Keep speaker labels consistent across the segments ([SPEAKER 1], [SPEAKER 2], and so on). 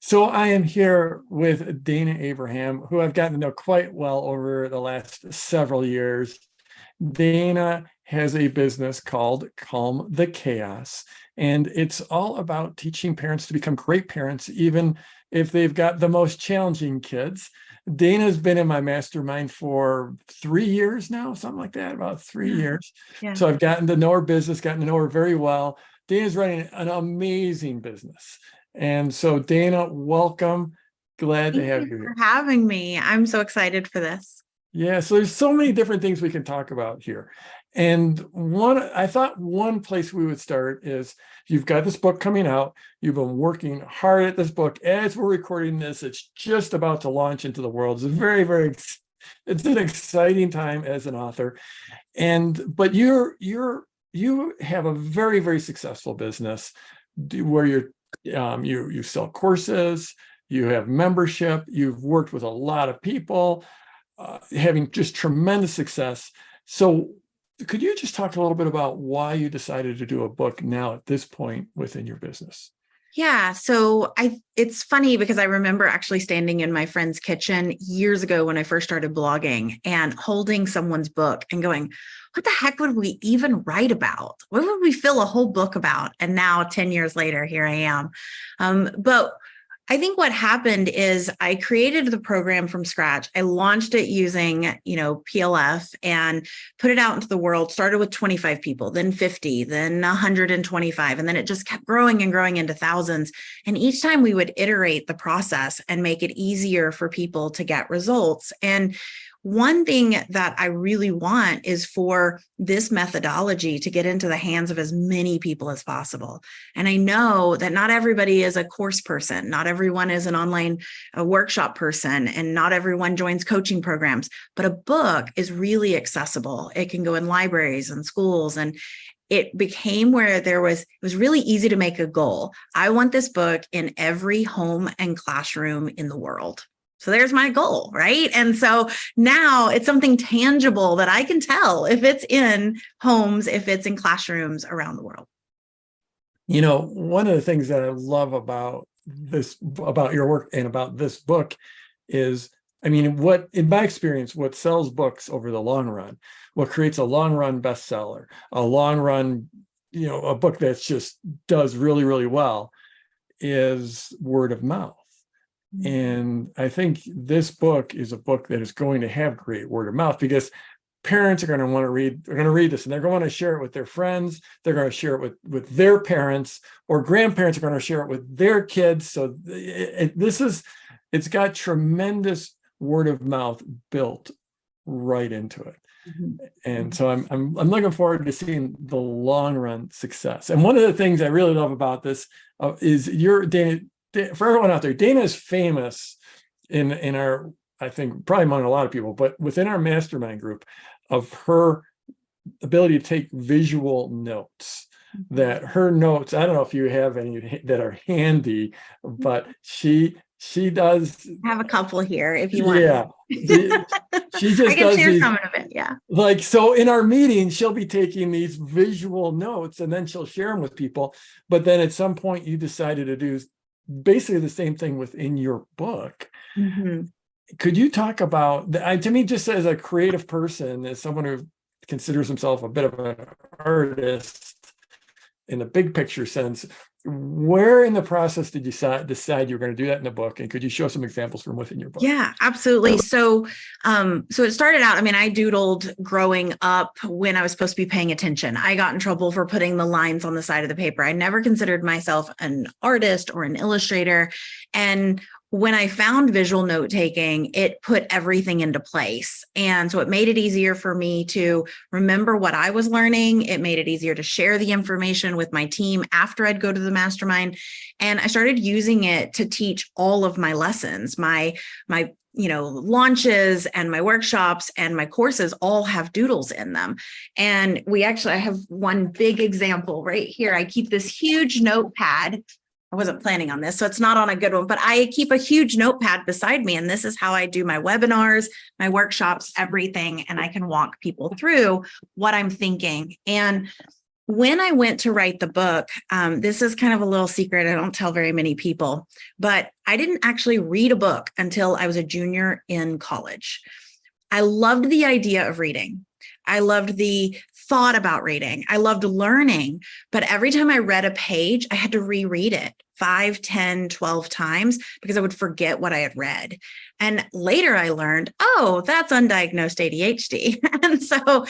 [SPEAKER 1] So I am here with Dayna Abraham, who I've gotten to know quite well over the last several years. Dayna has a business called Calm the Chaos, and it's all about teaching parents to become great parents, even if they've got the most challenging kids. Dayna's been in my mastermind for 3 years now, something like that, about 3 years.
[SPEAKER 2] Yeah.
[SPEAKER 1] So I've gotten to know her business, gotten to know her very well. Dayna's running an amazing business. And so, Dayna, welcome. Glad to
[SPEAKER 2] Thank
[SPEAKER 1] have
[SPEAKER 2] you
[SPEAKER 1] you
[SPEAKER 2] for
[SPEAKER 1] here.
[SPEAKER 2] having me. I'm so excited for this.
[SPEAKER 1] Yeah, so there's so many different things we can talk about here. And I thought one place we would start is you've got this book coming out. You've been working hard at this book. As we're recording this, it's just about to launch into the world. It's it's an exciting time as an author. But you have a very, very successful business where you sell courses, you have membership, you've worked with a lot of people, having just tremendous success. So could you just talk a little bit about why you decided to do a book now at this point within your business?
[SPEAKER 2] Yeah, it's funny because I remember actually standing in my friend's kitchen years ago when I first started blogging and holding someone's book and going, what the heck would we even write about? What would we fill a whole book about? And now 10 years later, here I am. But I think what happened is I created the program from scratch. I launched it using, PLF and put it out into the world, started with 25 people, then 50, then 125. And then it just kept growing and growing into thousands. And each time we would iterate the process and make it easier for people to get results. And one thing that I really want is for this methodology to get into the hands of as many people as possible. And I know that not everybody is a course person, not everyone is an online workshop person, and not everyone joins coaching programs, but a book is really accessible. It can go in libraries and schools, and it became where it was really easy to make a goal. I want this book in every home and classroom in the world. So there's my goal, right? And so now it's something tangible that I can tell if it's in homes, if it's in classrooms around the world.
[SPEAKER 1] One of the things that I love about your work and about this book is, in my experience, what sells books over the long run, what creates a long run bestseller, a long run, a book that just does really, really well is word of mouth. And I think this book is a book that is going to have great word of mouth because parents are going to want to read this, and they're going to share it with their friends. They're going to share it with their parents, or grandparents are going to share it with their kids. So it's got tremendous word of mouth built right into it. Mm-hmm. And so I'm looking forward to seeing the long run success. And one of the things I really love about this is Dayna, for everyone out there, Dayna is famous in our, I think probably among a lot of people, but within our mastermind group, of her ability to take visual notes. That her notes, I don't know if you have any that are handy, but she does.
[SPEAKER 2] I have a couple here if you want.
[SPEAKER 1] Yeah. She just
[SPEAKER 2] I can
[SPEAKER 1] does
[SPEAKER 2] share some of it. Yeah.
[SPEAKER 1] Like, so in our meeting, she'll be taking these visual notes and then she'll share them with people. But then at some point you decided to do basically the same thing within your book. Mm-hmm. Could you talk about, to me, just as a creative person, as someone who considers himself a bit of an artist in the big picture sense, where in the process did you decide you were going to do that in the book? And could you show some examples from within your book?
[SPEAKER 2] Yeah, absolutely. So it started out, I doodled growing up when I was supposed to be paying attention. I got in trouble for putting the lines on the side of the paper. I never considered myself an artist or an illustrator. And when I found visual note taking, it put everything into place. And so it made it easier for me to remember what I was learning. It made it easier to share the information with my team after I'd go to the mastermind. And I started using it to teach all of my lessons, my launches and my workshops and my courses all have doodles in them. And I have one big example right here. I keep this huge notepad. I wasn't planning on this, so it's not on a good one, but I keep a huge notepad beside me. And this is how I do my webinars, my workshops, everything. And I can walk people through what I'm thinking. And when I went to write the book, this is kind of a little secret. I don't tell very many people, but I didn't actually read a book until I was a junior in college. I loved the idea of reading. I loved the thought about reading. I loved learning, but every time I read a page, I had to reread it 5, 10, 12 times because I would forget what I had read. And later I learned, oh, that's undiagnosed ADHD. And so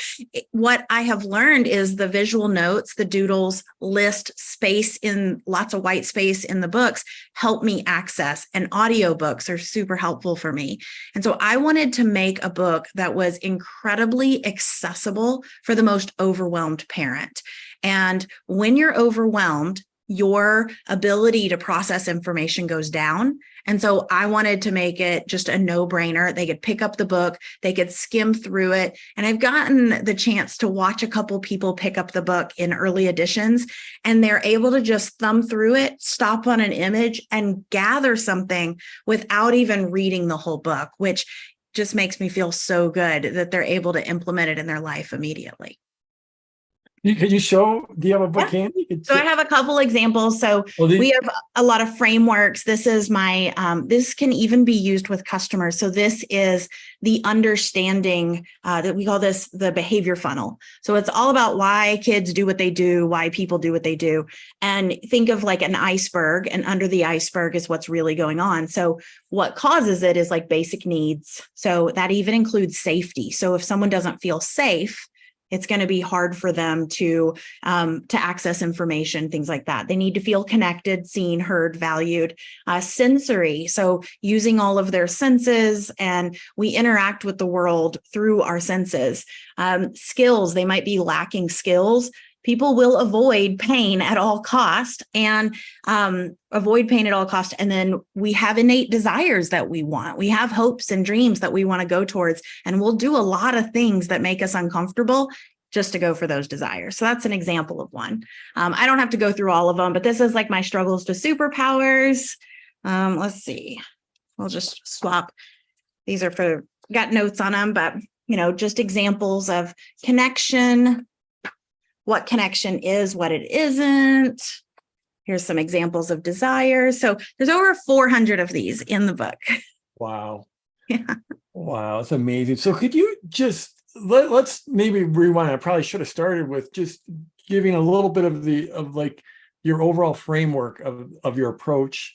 [SPEAKER 2] what I have learned is the visual notes, the doodles, list space in lots of white space in the books help me access, and audiobooks are super helpful for me. And so I wanted to make a book that was incredibly accessible for the most overwhelmed parent. And when you're overwhelmed, your ability to process information goes down. And so I wanted to make it just a no-brainer. They could pick up the book, they could skim through it. And I've gotten the chance to watch a couple people pick up the book in early editions, and they're able to just thumb through it, stop on an image, and gather something without even reading the whole book, which just makes me feel so good that they're able to implement it in their life immediately.
[SPEAKER 1] Could you show, do you have a book handy?
[SPEAKER 2] So I have a couple examples. So we have a lot of frameworks. This is my, this can even be used with customers. So this is the understanding that we call this the behavior funnel. So it's all about why kids do what they do, why people do what they do. And think of like an iceberg, and under the iceberg is what's really going on. So what causes it is like basic needs. So that even includes safety. So if someone doesn't feel safe, it's going to be hard for them to access information, things like that. They need to feel connected, seen, heard, valued. Sensory, so using all of their senses, and we interact with the world through our senses. Skills, they might be lacking skills. People will avoid pain at all cost, and avoid pain at all cost. And then we have innate desires that we want. We have hopes and dreams that we want to go towards, and we'll do a lot of things that make us uncomfortable just to go for those desires. So that's an example of one. I don't have to go through all of them, but this is like my struggles to superpowers. Let's see. We'll just swap. These are for, got notes on them, but just examples of connection, what connection is, what it isn't. Here's some examples of desires. So there's over 400 of these in the book.
[SPEAKER 1] Wow.
[SPEAKER 2] Yeah.
[SPEAKER 1] Wow, it's amazing. So could you just, let's maybe rewind. I probably should have started with just giving a little bit of like your overall framework of your approach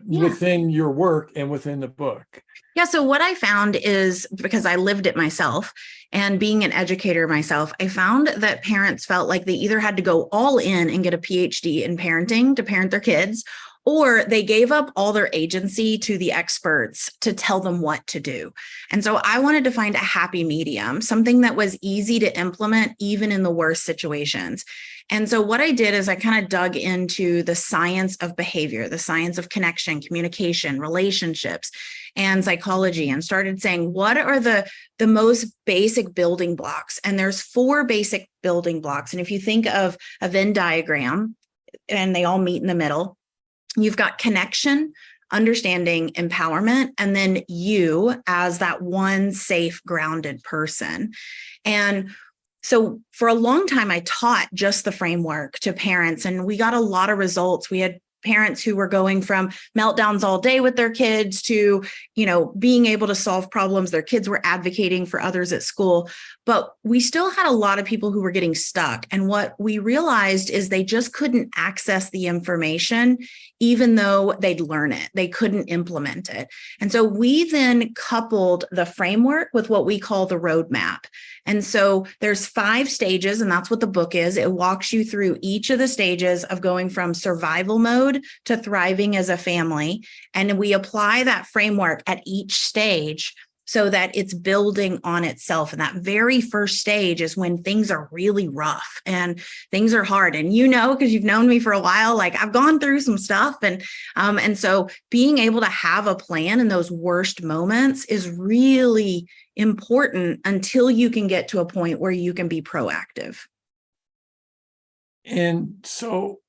[SPEAKER 1] within your work and within the book.
[SPEAKER 2] Yeah. So what I found is, because I lived it myself and being an educator myself, I found that parents felt like they either had to go all in and get a PhD in parenting to parent their kids, or they gave up all their agency to the experts to tell them what to do. And so I wanted to find a happy medium, something that was easy to implement even in the worst situations. And so what I did is I kind of dug into the science of behavior, the science of connection, communication, relationships, and psychology, and started saying, what are the most basic building blocks? And there's 4 basic building blocks. And if you think of a Venn diagram and they all meet in the middle, you've got connection, understanding, empowerment, and then you as that one safe, grounded person. And so for a long time, I taught just the framework to parents, and we got a lot of results. We had parents who were going from meltdowns all day with their kids to, being able to solve problems. Their kids were advocating for others at school, but we still had a lot of people who were getting stuck. And what we realized is they just couldn't access the information, even though they'd learn it. They couldn't implement it. And so we then coupled the framework with what we call the roadmap. And so there's 5 stages, and that's what the book is. It walks you through each of the stages of going from survival mode to thriving as a family. And we apply that framework at each stage so that it's building on itself. And that very first stage is when things are really rough and things are hard. And because you've known me for a while, like I've gone through some stuff. And so being able to have a plan in those worst moments is really important until you can get to a point where you can be proactive.
[SPEAKER 1] And so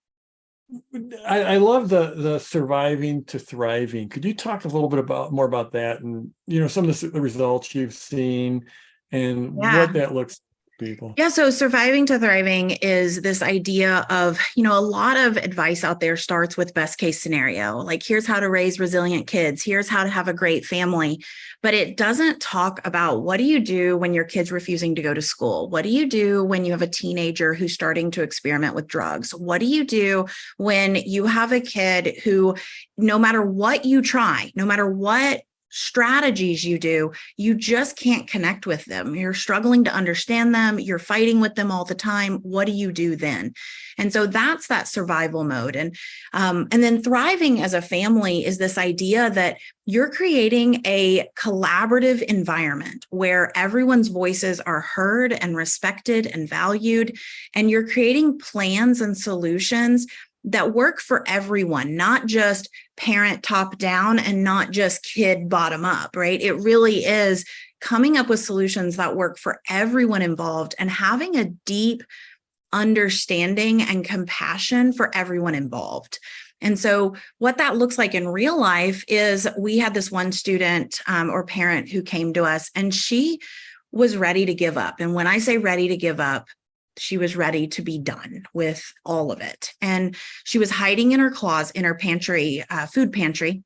[SPEAKER 1] I love the surviving to thriving. Could you talk a little bit more about that, and some of the results you've seen and what that looks like? people?
[SPEAKER 2] Yeah, so surviving to thriving is this idea of, a lot of advice out there starts with best case scenario. Like, here's how to raise resilient kids. Here's how to have a great family. But it doesn't talk about what do you do when your kid's refusing to go to school? What do you do when you have a teenager who's starting to experiment with drugs? What do you do when you have a kid who, no matter what you try, no matter what strategies you do, you just can't connect with them. You're struggling to understand them. You're fighting with them all the time. What do you do then? And so that's that survival mode. And then thriving as a family is this idea that you're creating a collaborative environment where everyone's voices are heard and respected and valued. And you're creating plans and solutions that work for everyone, not just parent top down and not just kid bottom up, right? It really is coming up with solutions that work for everyone involved and having a deep understanding and compassion for everyone involved. And so what that looks like in real life is we had this one student or parent who came to us and she was ready to give up. And when I say ready to give up, she was ready to be done with all of it. And she was hiding in her closet, in her pantry, food pantry,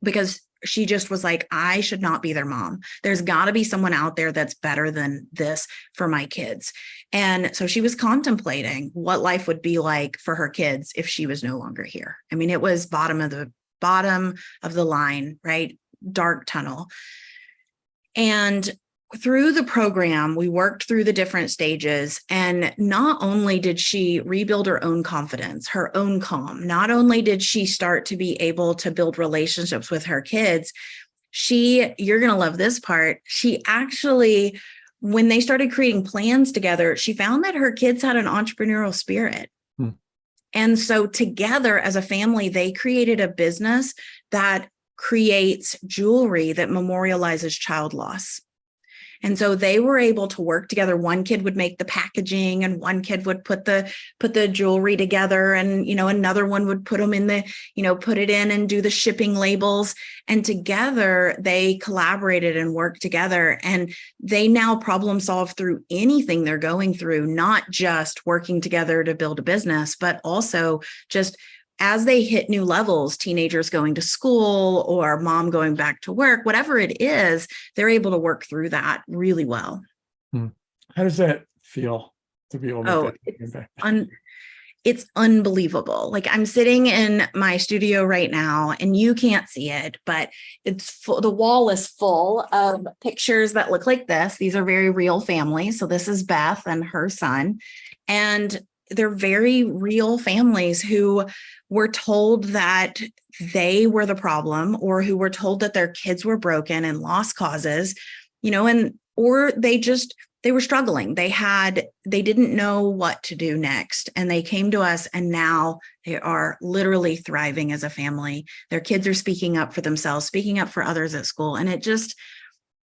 [SPEAKER 2] because she just was like, I should not be their mom. There's got to be someone out there that's better than this for my kids. And so she was contemplating what life would be like for her kids if she was no longer here. I mean, it was bottom of the line, right? Dark tunnel. And through the program, we worked through the different stages, and not only did she rebuild her own confidence, her own calm, not only did she start to be able to build relationships with her kids, you're going to love this part, she actually, when they started creating plans together, she found that her kids had an entrepreneurial spirit. And so together as a family, they created a business that creates jewelry that memorializes child loss. And so they were able to work together. One kid would make the packaging and one kid would put the jewelry together, and, another one would put them in put it in and do the shipping labels. And together they collaborated and worked together, and they now problem solve through anything they're going through, not just working together to build a business, but also just as they hit new levels, teenagers going to school or mom going back to work, whatever it is, they're able to work through that really well.
[SPEAKER 1] How does that feel to be able to make that impact?
[SPEAKER 2] It's unbelievable. Like, I'm sitting in my studio right now and you can't see it, but it's full, the wall is full of pictures that look like this. These are very real families. So this is Beth and her son, and they're very real families who were told that they were the problem, or who were told that their kids were broken and lost causes, or they were struggling. They didn't know what to do next. And they came to us, and now they are literally thriving as a family. Their kids are speaking up for themselves, speaking up for others at school. And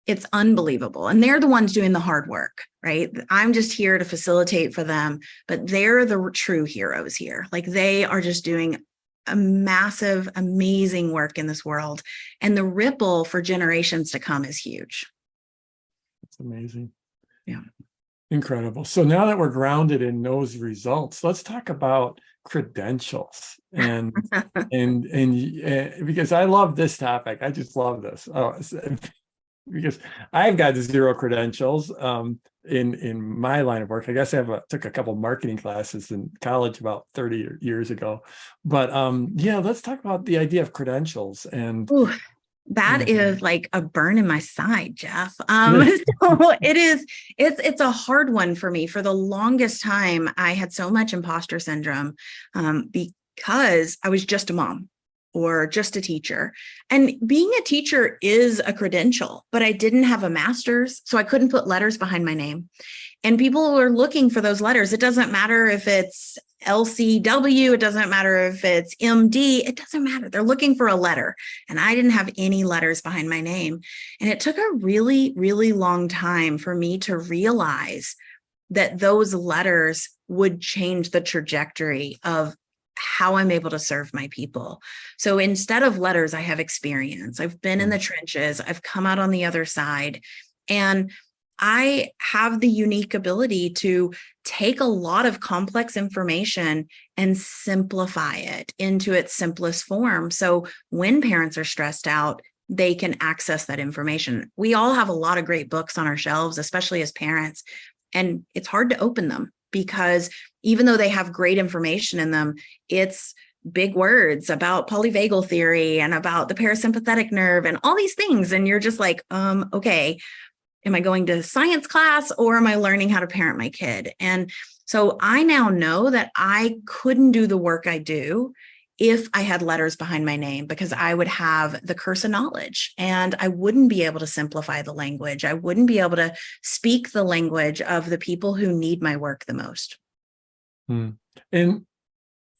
[SPEAKER 2] it's unbelievable. And they're the ones doing the hard work, right? I'm just here to facilitate for them, but they're the true heroes here. Like, they are just doing a massive, amazing work in this world. And the ripple for generations to come is huge.
[SPEAKER 1] It's amazing.
[SPEAKER 2] Yeah.
[SPEAKER 1] Incredible. So now that we're grounded in those results, let's talk about credentials and because I love this topic. I just love this. Because I've got 0 credentials in my line of work. I guess I took a couple marketing classes in college about 30 years ago. But let's talk about the idea of credentials. And
[SPEAKER 2] that is like a burn in my side, Jeff. So it's a hard one for me. For the longest time, I had so much imposter syndrome because I was just a mom or just a teacher. And being a teacher is a credential, but I didn't have a master's, so I couldn't put letters behind my name. And people are looking for those letters. It doesn't matter if it's LCW, it doesn't matter if it's MD, it doesn't matter. They're looking for a letter. And I didn't have any letters behind my name. And it took a really, really long time for me to realize that those letters would change the trajectory of how I'm able to serve my people. So instead of letters, I have experience. I've been in the trenches. I've come out on the other side. And I have the unique ability to take a lot of complex information and simplify it into its simplest form. So when parents are stressed out, they can access that information. We all have a lot of great books on our shelves, especially as parents, and it's hard to open them because even though they have great information in them, it's big words about polyvagal theory and about the parasympathetic nerve and all these things. And you're just like, okay, am I going to science class or am I learning how to parent my kid? And so I now know that I couldn't do the work I do if I had letters behind my name, because I would have the curse of knowledge and I wouldn't be able to simplify the language. I wouldn't be able to speak the language of the people who need my work the most.
[SPEAKER 1] And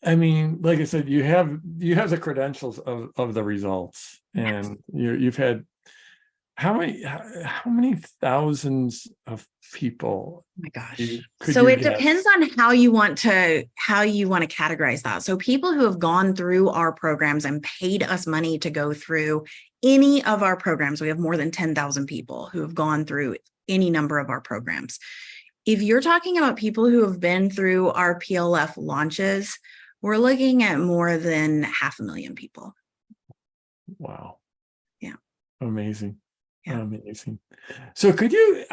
[SPEAKER 1] I mean, like I said, you have the credentials of the results, and you've had how many thousands of people?
[SPEAKER 2] Oh my gosh.
[SPEAKER 1] Could
[SPEAKER 2] So
[SPEAKER 1] you
[SPEAKER 2] it
[SPEAKER 1] guess?
[SPEAKER 2] depends on how you want to categorize that. So people who have gone through our programs and paid us money to go through any of our programs, we have more than 10,000 people who have gone through any number of our programs. If you're talking about people who have been through our PLF launches, we're looking at more than 500,000 people.
[SPEAKER 1] Wow.
[SPEAKER 2] Yeah.
[SPEAKER 1] Amazing.
[SPEAKER 2] Yeah.
[SPEAKER 1] Amazing. So could you,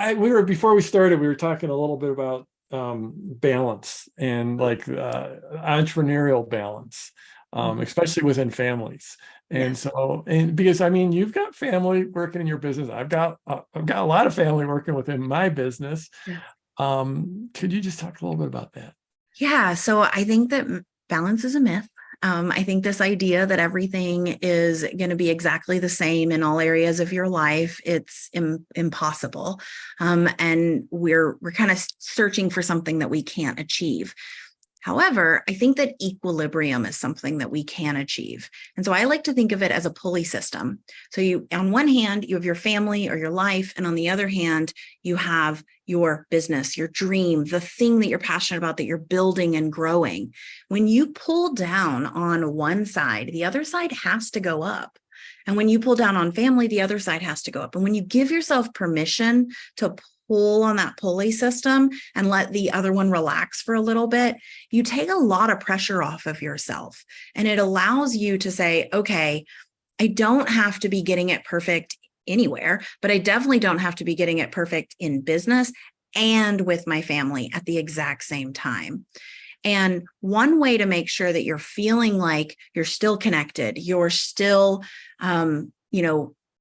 [SPEAKER 1] before we started, we were talking a little bit about balance and like entrepreneurial balance, especially within families. And so, and because I mean, you've got family working in your business. I've got a lot of family working within my business.
[SPEAKER 2] Yeah.
[SPEAKER 1] Could you just talk a little bit about that?
[SPEAKER 2] Yeah. So I think that balance is a myth. I think this idea that everything is going to be exactly the same in all areas of your life, it's impossible. And we're kind of searching for something that we can't achieve. However, I think that equilibrium is something that we can achieve. And so I like to think of it as a pulley system. So you, on one hand, you have your family or your life, and on the other hand, you have your business, your dream, the thing that you're passionate about that you're building and growing. When you pull down on one side, the other side has to go up. And when you pull down on family, the other side has to go up. And when you give yourself permission to pull on that pulley system and let the other one relax for a little bit, you take a lot of pressure off of yourself. And it allows you to say, okay, I don't have to be getting it perfect anywhere, but I definitely don't have to be getting it perfect in business and with my family at the exact same time. And one way to make sure that you're feeling like you're still connected, you're still,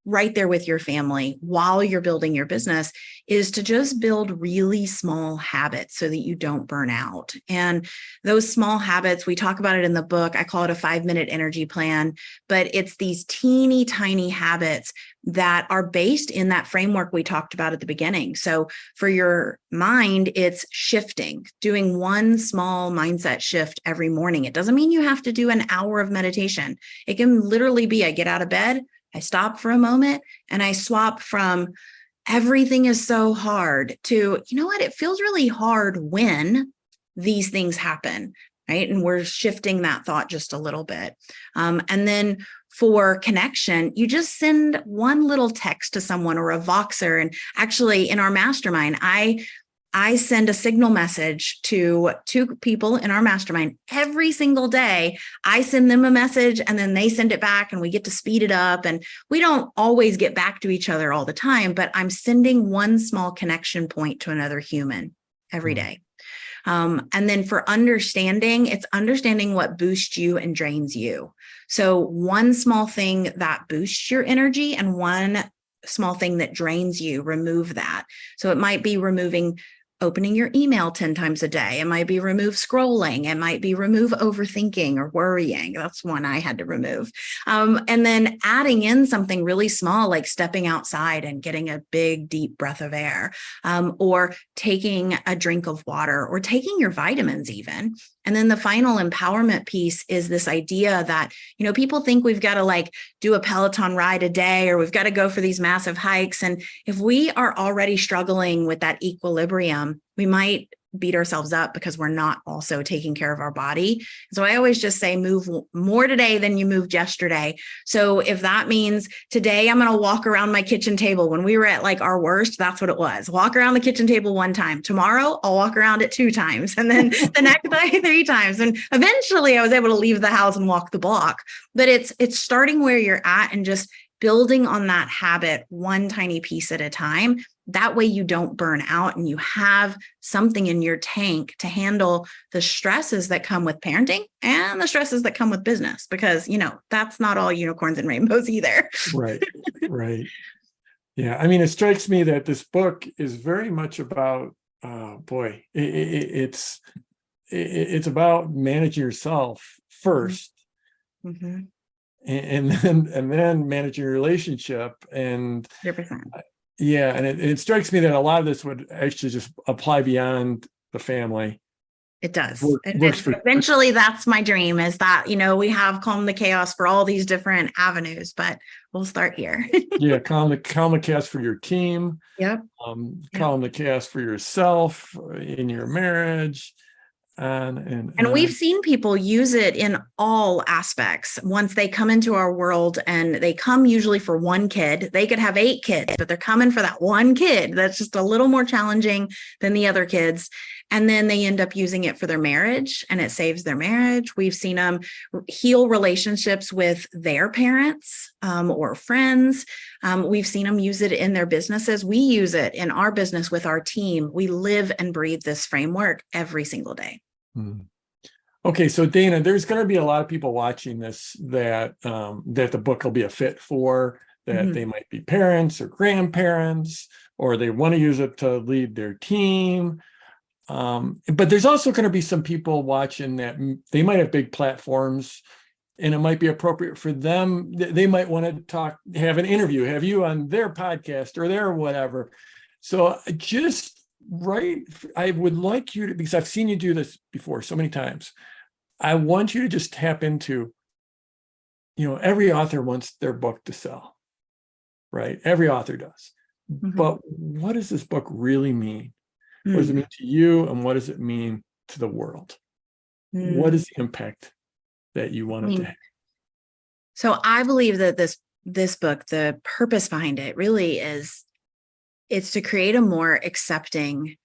[SPEAKER 2] right there with your family while you're building your business, is to just build really small habits so that you don't burn out. And those small habits, we talk about it in the book. I call it a 5-minute energy plan, but it's these teeny tiny habits that are based in that framework we talked about at the beginning. So for your mind, it's shifting, doing one small mindset shift every morning. It doesn't mean you have to do an hour of meditation. It can literally be, I get out of bed, I stop for a moment, and I swap from everything is so hard to, you know what, it feels really hard when these things happen, right? And we're shifting that thought just a little bit. And then for connection, you just send one little text to someone or a Voxer. And actually in our mastermind, I send a signal message to 2 people in our mastermind every single day. I send them a message and then they send it back, and we get to speed it up. And we don't always get back to each other all the time, but I'm sending one small connection point to another human every day. And then for understanding, it's understanding what boosts you and drains you. So one small thing that boosts your energy and one small thing that drains you, remove that. So it might be opening your email 10 times a day. It might be remove scrolling. It might be remove overthinking or worrying. That's one I had to remove. And then adding in something really small, like stepping outside and getting a big, deep breath of air, or taking a drink of water, or taking your vitamins even. And then the final empowerment piece is this idea that, people think we've got to do a Peloton ride a day, or we've got to go for these massive hikes. And if we are already struggling with that equilibrium, we might beat ourselves up because we're not also taking care of our body. So I always just say move more today than you moved yesterday. So if that means today I'm going to walk around my kitchen table, when we were at like our worst, that's what it was. Walk around the kitchen table 1 time. Tomorrow I'll walk around it 2 times, and then the next day 3 times. And eventually I was able to leave the house and walk the block. But it's starting where you're at and just building on that habit one tiny piece at a time. That way you don't burn out and you have something in your tank to handle the stresses that come with parenting and the stresses that come with business, because, that's not all unicorns and rainbows either.
[SPEAKER 1] Right. Right. Yeah. I mean, it strikes me that this book is very much about, it's about managing yourself first.
[SPEAKER 2] Mm-hmm.
[SPEAKER 1] And then manage your relationship. And
[SPEAKER 2] 100%.
[SPEAKER 1] yeah, and it strikes me that a lot of this would actually just apply beyond the family.
[SPEAKER 2] It does.
[SPEAKER 1] Eventually,
[SPEAKER 2] that's my dream, is that, we have Calm the Chaos for all these different avenues, but we'll start here.
[SPEAKER 1] Yeah, calm the chaos for your team.
[SPEAKER 2] Yep.
[SPEAKER 1] Calm the chaos for yourself in your marriage. And
[SPEAKER 2] we've seen people use it in all aspects. Once they come into our world, and they come usually for one kid, they could have 8 kids, but they're coming for that one kid that's just a little more challenging than the other kids. And then they end up using it for their marriage, and it saves their marriage. We've seen them heal relationships with their parents or friends. We've seen them use it in their businesses. We use it in our business with our team. We live and breathe this framework every single day.
[SPEAKER 1] Okay, so Dayna, there's going to be a lot of people watching this that the book will be a fit for, that they might be parents or grandparents, or they want to use it to lead their team. But there's also going to be some people watching that they might have big platforms, and it might be appropriate for them. They might want to have an interview, have you on their podcast or their whatever. So I would like you to, because I've seen you do this before so many times, I want you to just tap into, every author wants their book to sell, right? Every author does. But what does this book really mean? What does it mean to you, and what does it mean to the world? What is the impact that you want it to have?
[SPEAKER 2] So I believe that this book, the purpose behind it really is, it's to create a more accepting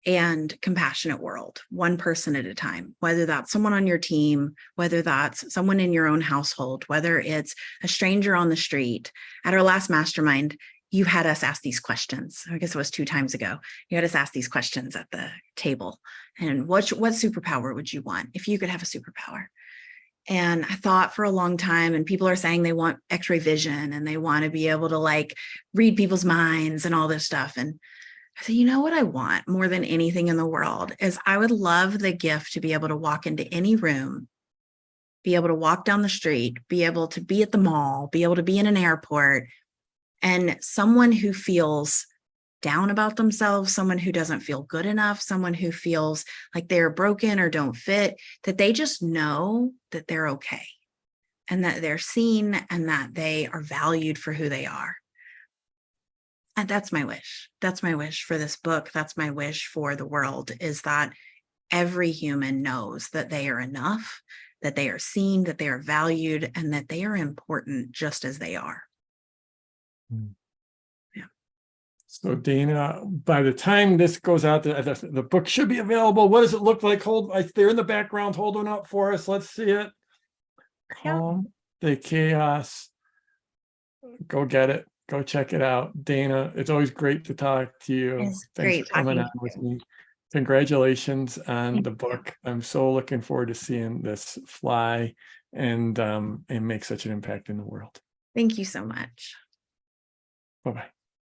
[SPEAKER 2] and compassionate world, one person at a time, whether that's someone on your team, whether that's someone in your own household, whether it's a stranger on the street. At our last mastermind, you had us ask these questions. I guess it was 2 times ago. You had us ask these questions at the table. And what superpower would you want if you could have a superpower? And I thought for a long time, and people are saying they want X-ray vision and they want to be able to read people's minds and all this stuff. And I said, what I want more than anything in the world is, I would love the gift to be able to walk into any room, be able to walk down the street, be able to be at the mall, be able to be in an airport, and someone who feels down about themselves, someone who doesn't feel good enough, someone who feels like they're broken or don't fit, that they just know that they're okay, and that they're seen, and that they are valued for who they are. And that's my wish. That's my wish for this book. That's my wish for the world, is that every human knows that they are enough, that they are seen, that they are valued, and that they are important just as they are. Yeah.
[SPEAKER 1] So Dayna, by the time this goes out, the book should be available. What does it look like? They're in the background holding up for us. Let's see it. Calm the Chaos. Go get it. Go check it out. Dayna, it's always great to talk to you.
[SPEAKER 2] It's
[SPEAKER 1] Thanks
[SPEAKER 2] great
[SPEAKER 1] for coming
[SPEAKER 2] talking
[SPEAKER 1] on with me. Congratulations on the book. I'm so looking forward to seeing this fly and make such an impact in the world.
[SPEAKER 2] Thank you so much.
[SPEAKER 1] Bye-bye.